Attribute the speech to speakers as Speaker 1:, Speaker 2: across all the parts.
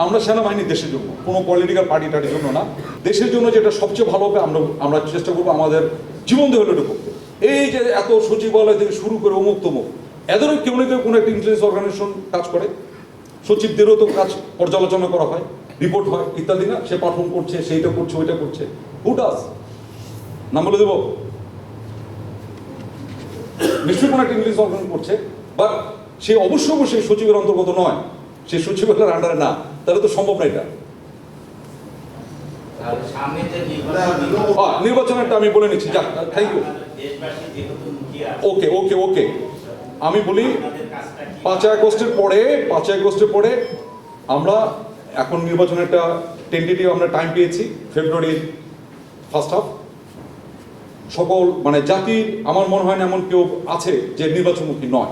Speaker 1: আমরা সেনাবাহিনী দেশের জন্য, কোনো পলিটিক্যাল পার্টিটার জন্য না, দেশের জন্য যেটা সবচেয়ে ভালো হবে আমরা চেষ্টা করবো আমাদের জীবন দিয়ে হলে করতে। এই যে এত সচিবালয় থেকে শুরু করে অমুক তমুক, এদেরও কেউ না কেউ কোনো একটা ইন্টেলিজেন্স অর্গানাইজেশন কাজ করে, সচিবদেরও তো কাজ পর্যালোচনা করা হয়, রিপোর্ট হয় ইত্যাদি না, সে পারফর্ম করছে, সেইটা করছে, ওইটা করছে, হু ডাজ? নাম বলে দেবো? নিশ্চয়ই কোনো একটা ইন্টেলিজেন্স অর্গানাইজেশন করছে, বাট সে অবশ্যই সচিবের অন্তর্গত নয়, সে সচিবের আন্ডারে না, তাহলে তো সম্ভব না এটা। নির্বাচনেরটা আমি বলে নিচ্ছি, যাক, থ্যাংক ইউ। ওকে ওকে ওকে আমি বলি 5 আগস্টের পরে আমরা এখন নির্বাচনেরটা টেন্টেটিভ আমরা টাইম পেয়েছি, ফেব্রুয়ারির ফার্স্ট হাফ। সকল মানে জাতির আমার মনে হয় না এমন কেউ আছে যে নির্বাচনমুখী নয়,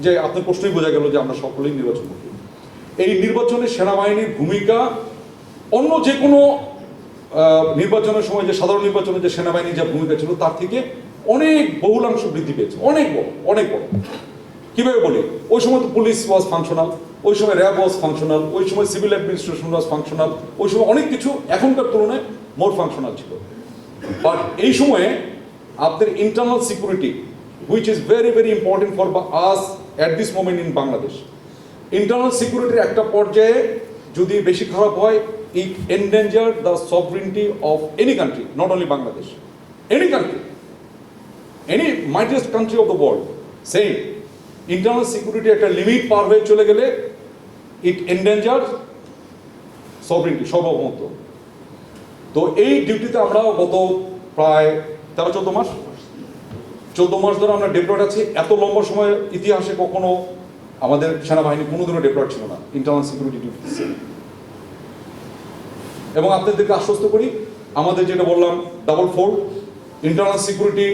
Speaker 1: যে আপনার প্রশ্নই বোঝা গেল যে আমরা সকলেই নির্বাচনমুখী। এই নির্বাচনে সেনাবাহিনীর ভূমিকা অন্য যে কোনো নির্বাচনের সময়, যে সাধারণ নির্বাচনে যে সেনাবাহিনীর যে ভূমিকা ছিল তার থেকে অনেক বহুলাংশ বৃদ্ধি পেয়েছে, অনেক বড়। কিভাবে বলি, ওই সময় তো পুলিশ ওয়াজ ফাংশনাল, ওই সময় র্যাব ওয়াজ ফাংশনাল, ওই সময় সিভিল অ্যাডমিনিস্ট্রেশন ওয়াজ ফাংশনাল, ওই সময় অনেক কিছু এখনকার তুলনায় মোর ফাংশনাল ছিল। বাট এই সময়ে আপনাদের internal security, which is very very important for us at this moment in Bangladesh, internal সিকিউরিটির একটা পর্যায়ে যদি বেশি খারাপ হয়, it endangered the sovereignty of any country, not only Bangladesh, any country, any mightiest country of the world. Same internal security একটা limit পার হয়ে চলে গেলে it endangers sovereignty, সার্বভৌমত্ব। তো এই ডিউটিতে আমরা গত প্রায় 13-14 মাস ধরে আমরা ডেপ্লয়েড আছি। এত লম্বা সময় ইতিহাসে কখনো আমাদের সেনাবাহিনী কোনোদিনও ডেপ্লয়েড ছিল না ইন্টারনাল সিকিউরিটি ডিউটিতে। এবং আপনাদেরকে আশ্বস্ত করি, আমাদের যেটা বললাম ডাবল ফোল্ড ইন্টারনাল সিকিউরিটি,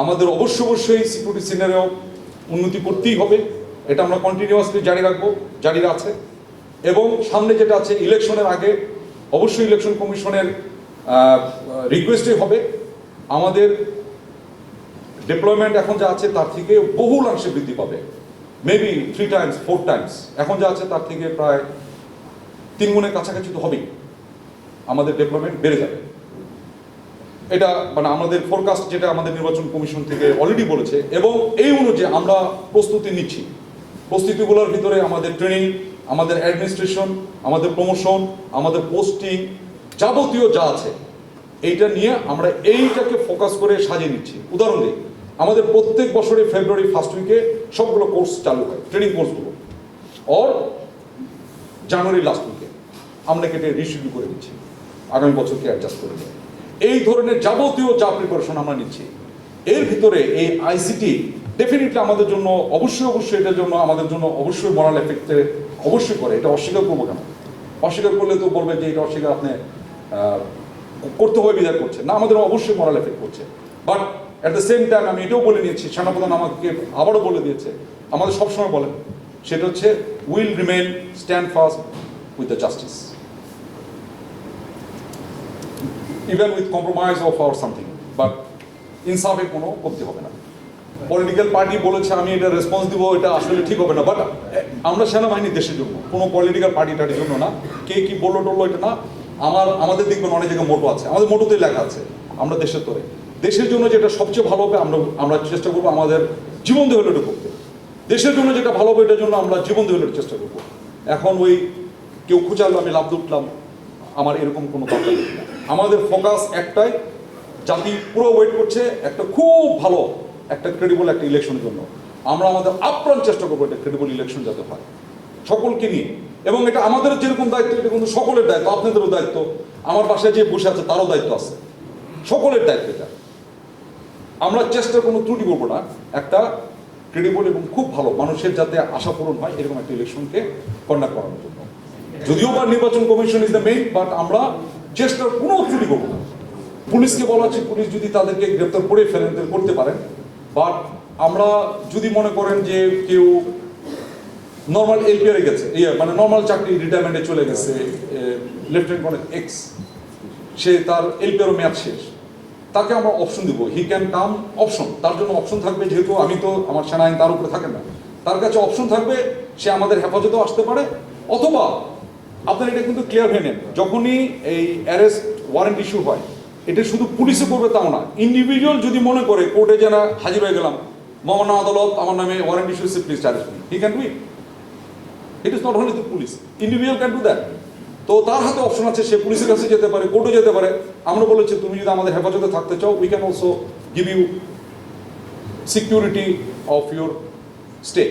Speaker 1: আমাদের অবশ্যই সিকিউরিটি সিনারিও উন্নতি করতেই হবে, এটা আমরা কন্টিনিউয়াসলি জারি আছে। এবং সামনে যেটা আছে ইলেকশনের আগে অবশ্যই ইলেকশন কমিশনের রিকোয়েস্টই হবে আমাদের ডিপ্লয়মেন্ট এখন যা আছে তার থেকে বহুলাংশে বৃদ্ধি পাবে, মেবি 3 times 4 times, এখন যা আছে তার থেকে প্রায় 3 গুণের কাছাকাছি তো হবেই আমাদের ডেভেলপমেন্ট বেড়ে যাবে। এটা মানে আমাদের ফোরকাস্ট, যেটা আমাদের নির্বাচন কমিশন থেকে অলরেডি বলেছে, এবং এই অনুযায়ী আমরা প্রস্তুতি নিচ্ছি। প্রস্তুতিগুলোর ভিতরে আমাদের ট্রেনিং, আমাদের অ্যাডমিনিস্ট্রেশন, আমাদের প্রমোশন, আমাদের পোস্টিং, যাবতীয় যা আছে এইটা নিয়ে আমরা এইটাকে ফোকাস করে সাজিয়ে নিচ্ছি। উদাহরণ দিই, আমাদের প্রত্যেক বছরে ফেব্রুয়ারি ফার্স্ট উইকে সবগুলো কোর্স চালু হয়, ট্রেনিং কোর্সগুলো, আর জানুয়ারি লাস্ট উইকে আমরা কেটে রিশিডিউল করে দিচ্ছি, আগামী বছরকে অ্যাডজাস্ট করে দেয়। এই ধরনের যাবতীয় যা প্রিপারেশন আমরা নিচ্ছি, এর ভিতরে এই আইসিটি ডেফিনেটলি আমাদের জন্য অবশ্যই এটার জন্য আমাদের জন্য অবশ্যই মরাল এফেক্টে অবশ্যই করে। এটা অস্বীকার করবো কেন? অস্বীকার করলে তো বলবে যে এটা অস্বীকার আপনি করতে হবে বিচার করছে না, আমাদের অবশ্যই মরাল এফেক্ট করছে। But at the same time আমি এটাও বলে নিয়েছি, সেনাপ্রধান আমাকে আবারও বলে দিয়েছে, আমাদের সবসময় বলেন, সেটা হচ্ছে will remain stand fast with the justice, even with compromise of or something, but ইনসাফে কোনো করতে হবে না। পলিটিক্যাল পার্টি বলেছে আমি এটা রেসপন্স দিব, এটা আসলে ঠিক হবে না, বাট আমরা সেনাবাহিনী দেশের জন্য, কোনো পলিটিক্যাল পার্টিটার জন্য না। কে কি বললো টললো এটা না, আমাদের দেখবেন অনেক জায়গায় মোটো আছে, আমাদের মোটোতেই লেখা আছে আমরা দেশের তরে, দেশের জন্য যেটা সবচেয়ে ভালো হবে আমরা চেষ্টা করবো আমাদের জীবন দিয়ে হলে করতে। দেশের জন্য যেটা ভালো হবে এটার জন্য আমরা জীবন দিয়ে হলে চেষ্টা করবো। এখন ওই কেউ খুঁচালো আমি লাভ উঠলাম, আমার এরকম কোনো দরকার নেই। আমাদের ফোকাস একটাই, জাতি পুরো ওয়েট করছে একটা খুব ভালো একটা ক্রেডিবল একটা ইলেকশনের জন্য। আমরা আমাদের আপ্রাণ চেষ্টা করবো একটা ক্রেডিবল ইলেকশন যাতে হয় সকলকে নিয়ে, এবং এটা আমাদের যেরকম দায়িত্ব এটা কিন্তু সকলের দায়িত্ব, আপনাদেরও দায়িত্ব, আমার বাসায় যে বসে আছে তারও দায়িত্ব আছে, সকলের দায়িত্ব এটা। আমরা চেষ্টার কোনো ত্রুটি করবো না, একটা ক্রেডিবল এবং খুব ভালো মানুষের যাতে আশা পূরণ হয় এরকম একটা ইলেকশনকে কন্ডাক্ট করানোর জন্য। যদিও বা নির্বাচন commission is the main, but আমরা চেষ্টার কোনো ত্রুটি করবো না। পুলিশকে বলা আছে, পুলিশ যদি তাদেরকে গ্রেপ্তার করে ফেলেন করতে পারেন, বাট আমরা যদি মনে করেন যে কেউ নর্মাল এলপিআরে গেছে, মানে নর্মাল চাকরি রিটায়ারমেন্টে চলে গেছে, লেফটেন্যান্ট কর্নেল এক্স, সে তার এলপিআর মেয়াদ শেষ, তাকে আমরা অপশন দিব, হি ক্যান কাম অপশন, তার জন্য অপশন থাকবে, যেহেতু আমি তো আমার সেনা আইন তার উপরে থাকে না, তার কাছে অপশন থাকবে, সে আমাদের হেফাজতেও আসতে পারে, অথবা আপনার এটা কিন্তু ক্লিয়ার হয়ে নেন, যখনই এই অ্যারেস্ট ওয়ারেন্ট ইস্যু হয় এটা শুধু পুলিশে করবে তাও না, ইন্ডিভিজুয়াল যদি মনে করে কোর্টে যেন হাজির হয়ে গেলাম, মহামান্য আদালত আমার নামে ওয়ারেন্ট ইস্যু হচ্ছে, please charge me, he can do it. It is not only the police, individual can do that. তো তার হাতে অপশন আছে, সে পুলিশের কাছে যেতে পারে, কোর্টে যেতে পারে। আমরা বলেছি তুমি যদি আমাদের হেফাজতে থাকতে চাও, we can also give you security of your stay.